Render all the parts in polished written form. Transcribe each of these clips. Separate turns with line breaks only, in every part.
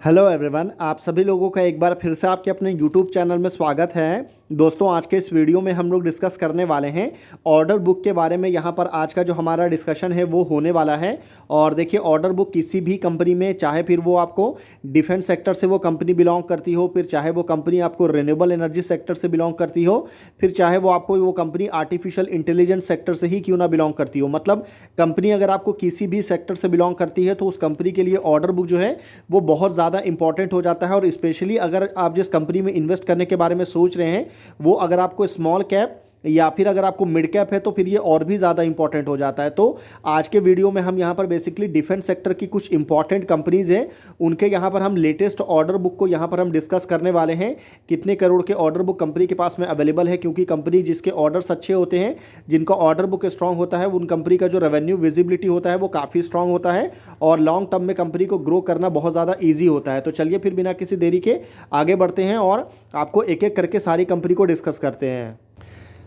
Hello everyone, आप सभी लोगों का एक बार फिर से आपके अपने यूट्यूब चैनल में स्वागत है। दोस्तों, आज के इस वीडियो में हम लोग डिस्कस करने वाले हैं ऑर्डर बुक के बारे में। यहाँ पर आज का जो हमारा डिस्कशन है वो होने वाला है। और देखिए, ऑर्डर बुक किसी भी कंपनी में, चाहे फिर वो आपको डिफेंस सेक्टर से वो कंपनी बिलोंग करती हो, फिर चाहे वो कंपनी आपको रिन्यूएबल एनर्जी सेक्टर से बिलोंग करती हो, फिर चाहे वो आपको वो कंपनी आर्टिफिशियल इंटेलिजेंस सेक्टर से ही क्यों ना बिलोंग करती हो, मतलब कंपनी अगर आपको किसी भी सेक्टर से बिलोंग करती है तो उस कंपनी के लिए ऑर्डर बुक जो है वो बहुत ज़्यादा इंपॉर्टेंट हो जाता है। और स्पेशली अगर आप जिस कंपनी में इन्वेस्ट करने के बारे में सोच रहे हैं वो अगर आपको स्मॉल कैप या फिर अगर आपको मिड कैप है तो फिर ये और भी ज़्यादा इंपॉर्टेंट हो जाता है। तो आज के वीडियो में हम यहाँ पर बेसिकली डिफेंस सेक्टर की कुछ इंपॉर्टेंट कंपनीज़ हैं, उनके यहाँ पर हम लेटेस्ट ऑर्डर बुक को यहाँ पर हम डिस्कस करने वाले हैं। कितने करोड़ के ऑर्डर बुक कंपनी के पास में अवेलेबल है, क्योंकि कंपनी जिसके ऑर्डर्स अच्छे होते हैं, जिनका ऑर्डर बुक स्ट्रांग होता है, उन कंपनी का जो रेवेन्यू विजिबिलिटी होता है वो काफ़ी स्ट्रांग होता है और लॉन्ग टर्म में कंपनी को ग्रो करना बहुत ज़्यादा ईजी होता है। तो चलिए फिर बिना किसी देरी के आगे बढ़ते हैं और आपको एक एक करके सारी कंपनी को डिस्कस करते हैं।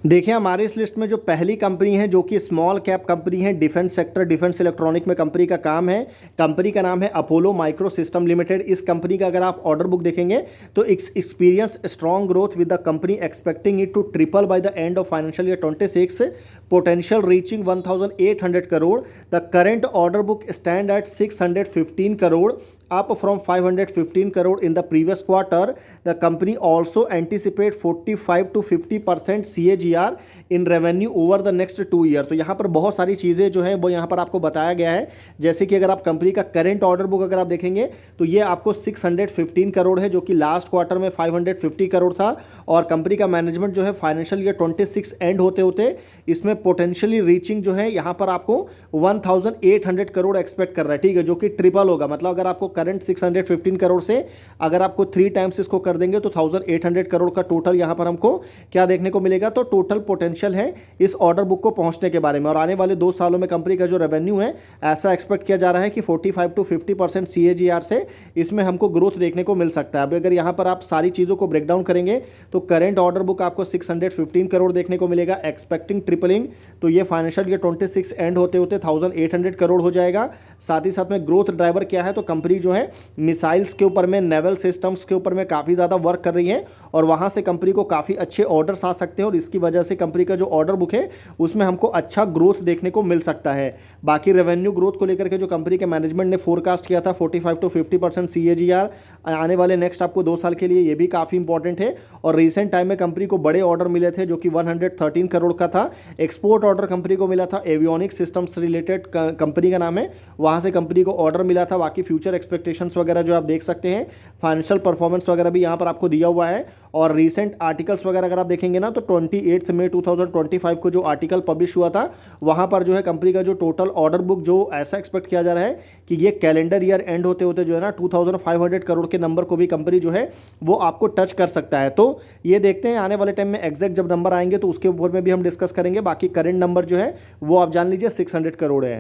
देखिए, हमारे इस लिस्ट में जो पहली कंपनी है जो कि स्मॉल कैप कंपनी है, डिफेंस सेक्टर, डिफेंस इलेक्ट्रॉनिक में कंपनी का काम है। कंपनी का नाम है अपोलो माइक्रो सिस्टम लिमिटेड। इस कंपनी का अगर आप ऑर्डर बुक देखेंगे तो experience strong growth with the company expecting it to triple by the end of financial year 26, potential reaching 1800 crore. The current order book stand at 615 crore, up from 515 crore in the previous quarter. The company also anticipate 45 to 50% CAGR in revenue over the next 2 year। तो यहाँ पर बहुत सारी चीज़ें जो हैं वो यहाँ पर आपको बताया गया है। जैसे कि अगर आप कंपनी का करेंट ऑर्डर बुक अगर आप देखेंगे तो ये आपको 615 करोड़ है, जो कि लास्ट क्वार्टर में 550 करोड़ था। और कंपनी का मैनेजमेंट जो है फाइनेंशियल ईयर 26 एंड होते होते इसमें पोटेंशियली रीचिंग जो है यहाँ पर आपको 1800 करोड़ एक्सपेक्ट कर रहा है, ठीक है, जो कि ट्रिपल होगा। मतलब अगर आपको करंट 615 करोड़ से अगर आपको 3 टाइम्स इसको कर देंगे तो 1800 करोड़ का टोटल यहाँ पर हमको क्या देखने को मिलेगा। तो टोटल पोटेंशियल है इस ऑर्डर बुक को पहुंचने के बारे में। और आने वाले 2 सालों में कंपनी का जो रेवेन्यू है ऐसा एक्सपेक्ट किया जा रहा है कि 45 टू 50% CAGR से इसमें हमको ग्रोथ देखने को मिल सकता है। अब अगर यहाँ पर आप सारी चीज़ों को ब्रेक डाउन करेंगे तो करेंट ऑर्डर बुक आपको 615 करोड़ देखने को मिलेगा, एक्सपेक्टिंग ट्रिपलिंग। तो ये फाइनेंशियल ईयर 26 एंड होते होते 1800 करोड़ हो जाएगा। साथ ही साथ में ग्रोथ ड्राइवर क्या है, तो कंपनी जो है मिसाइल्स के ऊपर में, नेवल सिस्टम्स के ऊपर में काफ़ी ज़्यादा वर्क कर रही है और वहाँ से कंपनी को काफ़ी अच्छे ऑर्डर्स आ सकते हैं और इसकी वजह से कंपनी का जो ऑर्डर बुक है उसमें हमको अच्छा ग्रोथ देखने को मिल सकता है। बाकी रेवेन्यू ग्रोथ को लेकर के जो कंपनी के मैनेजमेंट ने फोरकास्ट किया था 45 टू 50% CAGR आने वाले नेक्स्ट आपको 2 साल के लिए, ये भी काफ़ी इंपॉर्टेंट है। और रिसेंट टाइम में कंपनी को बड़े ऑर्डर मिले थे जो कि 113 करोड़ का था। एक्सपोर्ट ऑर्डर कंपनी को मिला था, एवियोनिक सिस्टम्स रिलेटेड कंपनी का नाम है, वहाँ से कंपनी को ऑर्डर मिला था। बाकी फ्यूचर एक्सपेक्टेशंस वगैरह जो आप देख सकते हैं, फाइनेंशियल परफॉर्मेंस वगैरह भी यहाँ पर आपको दिया हुआ है। और रीसेंट आर्टिकल्स वगैरह अगर आप देखेंगे ना तो 28 मई 2025 को जो आर्टिकल पब्लिश हुआ था वहाँ पर जो है कंपनी का जो टोटल ऑर्डर बुक जो ऐसा एक्सपेक्ट किया जा रहा है कि ये कैलेंडर ईयर एंड होते होते जो है ना 2500 करोड़ के नंबर को भी कंपनी जो है वो आपको टच कर सकता है। तो ये देखते हैं आने वाले टाइम में एग्जैक्ट जब नंबर आएंगे तो उसके ऊपर में भी हम डिस्कस करेंगे। बाकी करेंट नंबर जो है वो आप जान लीजिए 600 करोड़ है।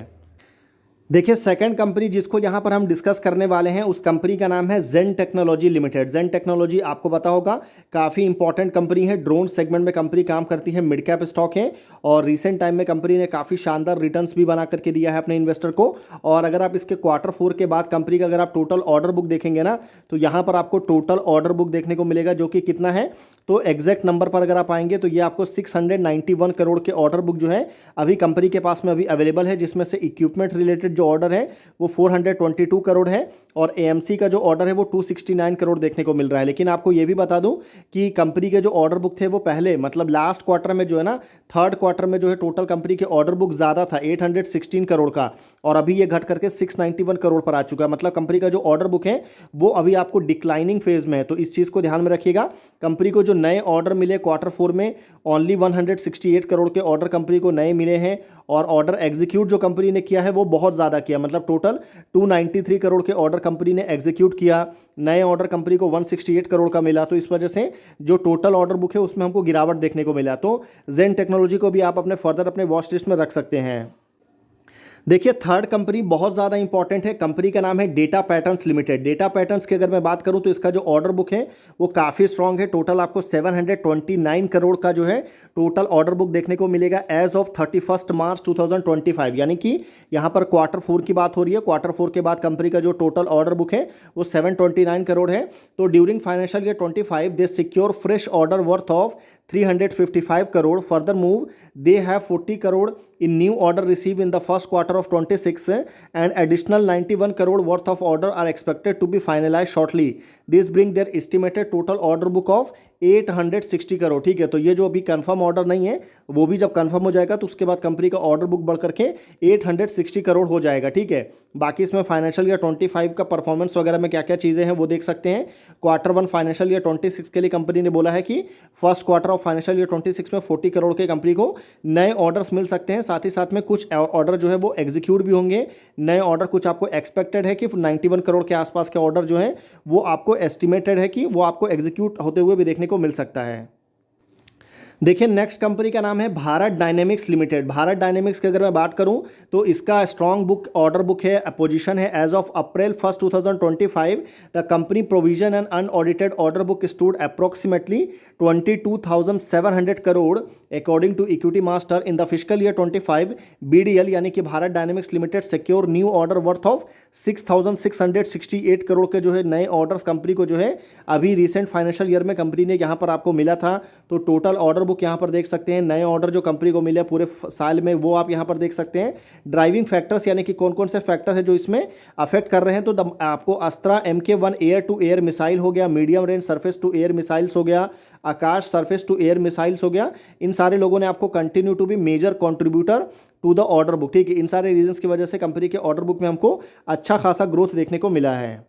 देखिए, सेकंड कंपनी जिसको यहाँ पर हम डिस्कस करने वाले हैं उस कंपनी का नाम है जेन टेक्नोलॉजी लिमिटेड। जेन टेक्नोलॉजी आपको पता होगा काफ़ी इंपॉर्टेंट कंपनी है, ड्रोन सेगमेंट में कंपनी काम करती है, मिड कैप स्टॉक है और रिसेंट टाइम में कंपनी ने काफ़ी शानदार रिटर्न्स भी बना करके दिया है अपने इन्वेस्टर को। और अगर आप इसके Q4 के बाद कंपनी का अगर आप टोटल ऑर्डर बुक देखेंगे ना तो यहाँ पर आपको टोटल ऑर्डर बुक देखने को मिलेगा जो कि कितना है, तो एग्जैक्ट नंबर पर अगर आप आएंगे तो ये आपको 691 करोड़ के ऑर्डर बुक जो है अभी कंपनी के पास में अभी अवेलेबल है, जिसमें से इक्विपमेंट रिलेटेड जो ऑर्डर है वो 422 करोड़ है और AMC का जो ऑर्डर है वो 269 करोड़ देखने को मिल रहा है। लेकिन आपको ये भी बता दूं कि कंपनी के जो ऑर्डर बुक थे वो पहले मतलब लास्ट क्वार्टर में जो है ना, थर्ड क्वार्टर में जो है टोटल कंपनी के ऑर्डर बुक ज़्यादा था 816 करोड़ का और अभी ये घट करके 691 करोड़ पर आ चुका है। मतलब कंपनी का जो ऑर्डर बुक है वो अभी आपको डिक्लाइनिंग फेज में है। तो इस चीज़ को ध्यान में रखिएगा। कंपनी को जो नए ऑर्डर मिले Q4 में ओनली 168 करोड़ के ऑर्डर कंपनी को नए मिले हैं और ऑर्डर एग्जीक्यूट जो कंपनी ने किया है वो बहुत ज़्यादा किया, मतलब टोटल 293 करोड़ के ऑर्डर कंपनी ने एग्जीक्यूट किया। नए ऑर्डर कंपनी को 168 करोड़ का मिला। तो इस वजह से जो टोटल ऑर्डर बुक है उसमें हमको गिरावट देखने को मिला। तो जेन टेक्नोलॉजी को भी आप अपने फर्दर अपने वॉच लिस्ट में रख सकते हैं। देखिए थर्ड कंपनी बहुत ज़्यादा इंपॉर्टेंट है। कंपनी का नाम है data patterns limited. Data patterns की अगर मैं बात करूं तो इसका जो ऑर्डर बुक है वो काफ़ी स्ट्रांग है। टोटल आपको 729 करोड़ का जो है टोटल ऑर्डर बुक देखने को मिलेगा एज ऑफ 31 मार्च 2025, यानी कि यहाँ पर Q4 की बात हो रही है। Q4 के बाद कंपनी का जो टोटल ऑर्डर बुक है वो 729 करोड़ है। तो during financial year 25 they secure fresh order worth of 355 crore. Further move, they have 40 crore in new order received in the first quarter of 26 and additional 91 crore worth of order are expected to be finalized shortly. This bring their estimated total order book of 860 crore. ठीक है, तो ये जो अभी confirm order नहीं है वो भी जब कंफर्म हो जाएगा तो उसके बाद कंपनी का ऑर्डर बुक बढ़ करके 860 करोड़ हो जाएगा। ठीक है, बाकी इसमें फाइनेंशियल ईयर 25 का परफॉर्मेंस वगैरह में क्या क्या चीज़ें हैं वो देख सकते हैं। Q1 फाइनेंशियल ईयर 26 के लिए कंपनी ने बोला है कि first quarter of financial year 26 में 40 करोड़ के कंपनी को नए ऑर्डर्स मिल सकते हैं। साथ ही साथ में कुछ ऑर्डर जो है वो एग्जीक्यूट भी होंगे। नए ऑर्डर कुछ आपको एक्सपेक्टेड है कि 91 करोड़ के आसपास के ऑर्डर जो है वो आपको एस्टिमेटेड है कि वो आपको एग्जीक्यूट होते हुए भी देखने को मिल सकता है। देखिए नेक्स्ट कंपनी का नाम है Bharat dynamics limited. Bharat dynamics की अगर मैं बात करूं तो इसका स्ट्रॉन्ग बुक ऑर्डर बुक है, पोजीशन है as of April 1 2025 the company provision and unaudited order book stood approximately 22,700 crore according to equity master in the physical year 25। BDL यानी कि Bharat dynamics limited secure new order worth of 6,668 crore के जो है नए orders company को जो है अभी रिसेंट फाइनेंशियल ईयर में कंपनी ने यहाँ पर आपको मिला था। तो टोटल ऑर्डर बुक यहाँ पर देख सकते हैं, नए ऑर्डर जो कंपनी को मिले पूरे साल में वो आप यहाँ पर देख सकते हैं। ड्राइविंग फैक्टर्स यानी कि कौन कौन से फैक्टर्स है जो इसमें अफेक्ट कर रहे हैं, तो आपको Astra MK1 air to air missile हो गया, medium range surface to air missiles हो गया, Akash surface to air missiles हो गया। इन सारे लोगों ने आपको continue to be major contributor to the order book. ठीक है, इन सारे रीजंस की वजह से कंपनी के ऑर्डर बुक में हमको अच्छा खासा ग्रोथ देखने को मिला है।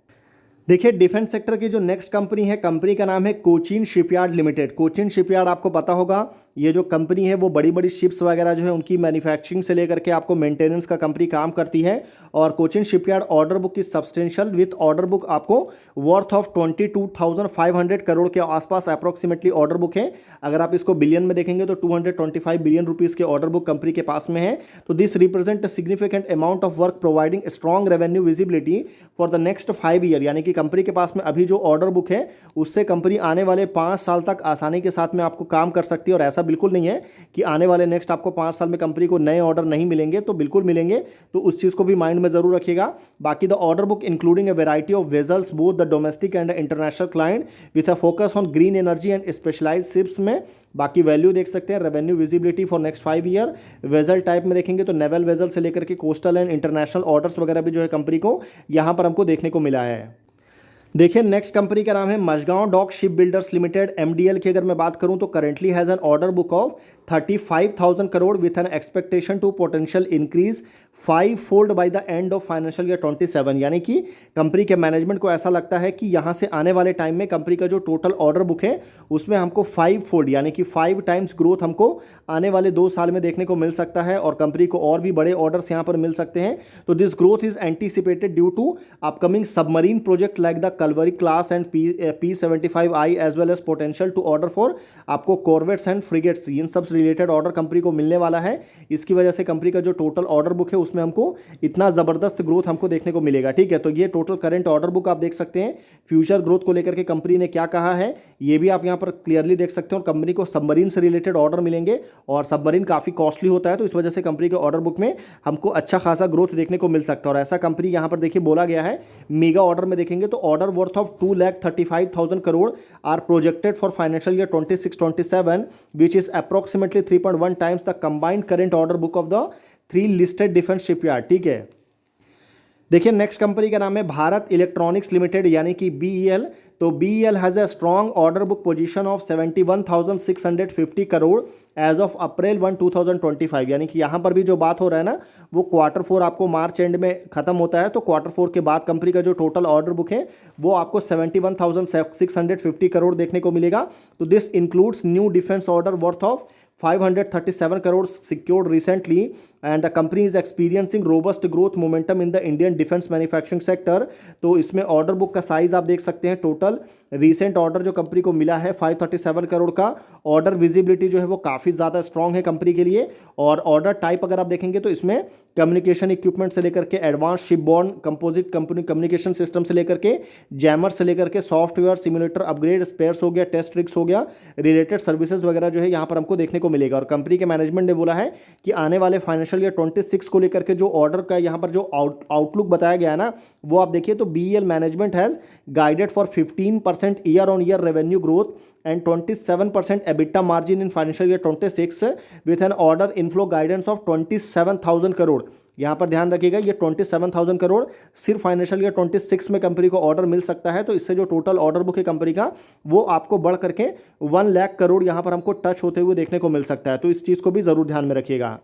देखिए डिफेंस सेक्टर की जो नेक्स्ट कंपनी है, कंपनी का नाम है Cochin shipyard limited. Cochin shipyard आपको पता होगा ये जो कंपनी है वो बड़ी बड़ी शिप्स वगैरह जो है उनकी मैन्युफैक्चरिंग से लेकर के आपको मेंटेनेंस का कंपनी काम करती है। और कोचिन शिपयार्ड ऑर्डर बुक की सब्सटेंशियल विथ ऑर्डर बुक आपको वर्थ ऑफ 22,500 करोड़ के आसपास अप्रोक्सीमेटली ऑर्डर बुक है। अगर आप इसको बिलियन में देखेंगे तो 225 बिलियन रुपीज़ के ऑर्डर बुक कंपनी के पास में है। तो this represent a significant amount of work providing strong revenue visibility for the next 5 year. यानी कि कंपनी के पास में अभी जो ऑर्डर बुक है उससे कंपनी आने वाले 5 साल तक आसानी के साथ में आपको काम कर सकती है। और ऐसा बिल्कुल नहीं है कि आने वाले नेक्स्ट आपको 5 साल में कंपनी को नए ऑर्डर नहीं मिलेंगे, तो बिल्कुल मिलेंगे। तो उस चीज़ को भी माइंड में जरूर रखिएगा। बाकी the order book including a variety of vessels both the domestic and international client with a focus on green energy and specialised ships में। बाकी वैल्यू देख सकते हैं, revenue visibility for next 5 year. Vessel type में देखेंगे तो naval vessel से लेकर के कोस्टल एंड इंटरनेशनल ऑर्डर्स वगैरह भी जो है कंपनी को यहाँ पर हमको देखने को मिला है। देखिए नेक्स्ट कंपनी का नाम है Mazagon dock ship builders limited. MDL की अगर मैं बात करूं तो currently has an order book of 35,000 crore with an expectation to potential increase 5 fold by the end of financial year 27। यानी कि कंपनी के मैनेजमेंट को ऐसा लगता है कि यहाँ से आने वाले टाइम में कंपनी का जो टोटल ऑर्डर बुक है उसमें हमको 5 फोल्ड यानी कि 5 टाइम्स ग्रोथ हमको आने वाले 2 साल में देखने को मिल सकता है। और कंपनी को और भी बड़े ऑर्डर्स यहाँ पर मिल सकते हैं। तो this growth is anticipated due to upcoming submarine project like the Kalvari class and P75I as well as potential to order for आपको कॉर्वेट्स एंड फ्रिगेट्स। इन सब रिलेटेड ऑर्डर कंपनी को मिलने वाला है। इसकी वजह से कंपनी का जो टोटल ऑर्डर बुक है उसमें हमको इतना ज़बरदस्त ग्रोथ हमको देखने को मिलेगा। ठीक है, तो ये टोटल करंट ऑर्डर बुक आप देख सकते हैं। फ्यूचर ग्रोथ को लेकर के कंपनी ने क्या कहा है ये भी आप यहाँ पर क्लियरली देख सकते हैं। और कंपनी को सबमरीन से रिलेटेड ऑर्डर मिलेंगे और सबमरीन काफ़ी कॉस्टली होता है, तो इस वजह से कंपनी के ऑर्डर बुक में हमको अच्छा खासा ग्रोथ देखने को मिल सकता है। और ऐसा कंपनी यहाँ पर देखिए बोला गया है मेगा ऑर्डर में देखेंगे तो order worth of 2,35,000 crore are projected for financial year 26-27 which is approximately 3.1 times the combined current order book of the 3 listed defence shipyard. ठीक है, देखिए नेक्स्ट कंपनी का नाम है भारत इलेक्ट्रॉनिक्स लिमिटेड यानी कि BEL। तो BEL has a strong order book position of 71,650 crore as of April 1 2025। यानी कि यहाँ पर भी जो बात हो रहा है ना वो Q4 आपको मार्च एंड में खत्म होता है। तो Q4 के बाद कंपनी का जो टोटल ऑर्डर बुक है वो आपको 71,650 करोड़ देखने को मिलेगा। तो this includes new defence order worth of 537 crore secured recently and the company is experiencing robust growth momentum in the Indian defence manufacturing sector. तो इसमें ऑर्डर बुक का साइज आप देख सकते हैं। टोटल रीसेंट ऑर्डर जो कंपनी को मिला है 537 करोड़ का। ऑर्डर विजिबिलिटी जो है वो काफ़ी ज़्यादा स्ट्रांग है कंपनी के लिए। और ऑर्डर टाइप अगर आप देखेंगे तो इसमें कम्युनिकेशन इक्विपमेंट से लेकर के advance shipborne composite company communication system से लेकर के जैमर से लेकर के सॉफ्टवेयर सिमुलेटर अपग्रेड स्पेयर्स हो गया, टेस्ट रिग्स हो गया, रिलेटेड सर्विसेज वगैरह जो है यहाँ पर हमको देखने को मिलेगा। और कंपनी के मैनेजमेंट ने बोला है कि आने वाले फाइनेंशियल ईयर 26 को लेकर के जो ऑर्डर का यहाँ पर जो आउटलुक बताया गया है ना, वो आप देखिए तो BEL management has guided for 15% year on year revenue growth and 27% EBITDA margin in financial year 26 with an order inflow guidance of 27,000 crore. यहाँ पर ध्यान रखिएगा ये 27,000 करोड़ सिर्फ फाइनेंशियल ईयर 26 में कंपनी को ऑर्डर मिल सकता है। तो इससे जो टोटल ऑर्डर बुक है कंपनी का वो आपको बढ़ करके 1 लाख करोड़ यहाँ पर हमको टच होते हुए देखने को मिल सकता है। तो इस चीज़ को भी ज़रूर ध्यान में रखिएगा।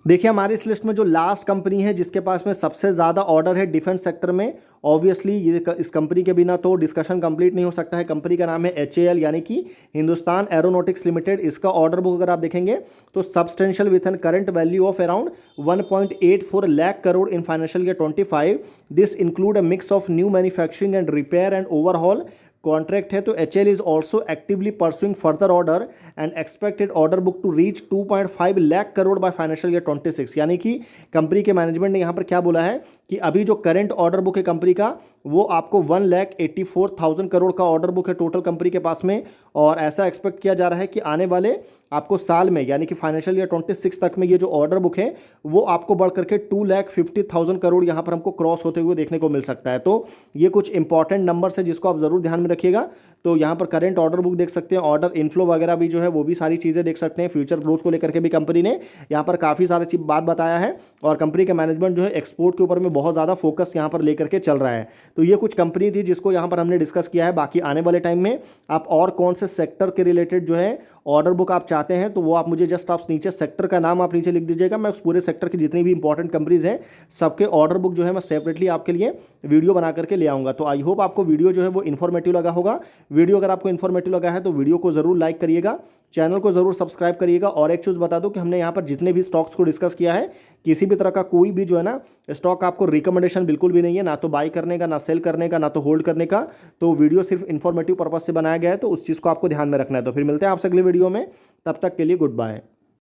देखिए हमारी इस लिस्ट में जो लास्ट कंपनी है जिसके पास में सबसे ज़्यादा ऑर्डर है डिफेंस सेक्टर में, ऑब्वियसली ये इस कंपनी के बिना तो डिस्कशन कंप्लीट नहीं हो सकता है। कंपनी का नाम है HAL यानी कि हिंदुस्तान एरोनॉटिक्स लिमिटेड। इसका ऑर्डर बुक अगर आप देखेंगे तो substantial with an current value of around 1.84 lakh crore in financial year 25। This include a mix of new manufacturing and repair and overhaul contract है। तो HAL is also actively pursuing further order and expected order book to reach 2.5 lakh crore by financial year 26। यानी कि company के management ने यहाँ पर क्या बोला है कि अभी जो करंट ऑर्डर बुक है कंपनी का वो आपको 1,84,000 करोड़ का ऑर्डर बुक है टोटल कंपनी के पास में। और ऐसा एक्सपेक्ट किया जा रहा है कि आने वाले आपको साल में यानी कि फाइनेंशियल ईयर 26 तक में ये जो ऑर्डर बुक है वो आपको बढ़ करके 2,50,000 करोड़ यहाँ पर हमको क्रॉस होते हुए देखने को मिल सकता है। तो ये कुछ इंपॉर्टेंट नंबर्स है जिसको आप ज़रूर ध्यान में रखिएगा। तो यहाँ पर करंट ऑर्डर बुक देख सकते हैं, ऑर्डर इनफ्लो वगैरह भी जो है वो भी सारी चीज़ें देख सकते हैं। फ्यूचर ग्रोथ को लेकर के भी कंपनी ने यहाँ पर काफ़ी सारी बात बताया है। और कंपनी का मैनेजमेंट जो है एक्सपोर्ट के ऊपर में बहुत ज़्यादा फोकस यहाँ पर लेकर के चल रहा है। तो ये कुछ कंपनी थी जिसको यहाँ पर हमने डिस्कस किया है। बाकी आने वाले टाइम में आप और कौन से सेक्टर के रिलेटेड जो है ऑर्डर बुक आप चाहते हैं तो वो आप मुझे जस्ट आप नीचे सेक्टर का नाम आप नीचे लिख दीजिएगा। मैं उस पूरे सेक्टर की जितनी भी इंपॉर्टेंट कंपनीज हैं सबके ऑर्डर बुक जो है मैं सेपरेटली आपके लिए वीडियो बना करके ले आऊँगा। तो आई होप आपको वीडियो जो है वो इन्फॉर्मेटिव लगा होगा। वीडियो अगर आपको इन्फॉर्मेटिव लगा है तो वीडियो को ज़रूर लाइक करिएगा, चैनल को ज़रूर सब्सक्राइब करिएगा। और एक चीज़ बता दूं कि हमने यहाँ पर जितने भी स्टॉक्स को डिस्कस किया है किसी भी तरह का कोई भी जो है ना स्टॉक आपको रिकमेंडेशन बिल्कुल भी नहीं है, ना तो बाई करने का, ना सेल करने का, ना तो होल्ड करने का। तो वीडियो सिर्फ इन्फॉर्मेटिव पर्पज से बनाया गया है, तो उस चीज़ को आपको ध्यान में रखना है। तो फिर मिलते हैं आपसे अगले वीडियो में, तब तक के लिए गुड बाय।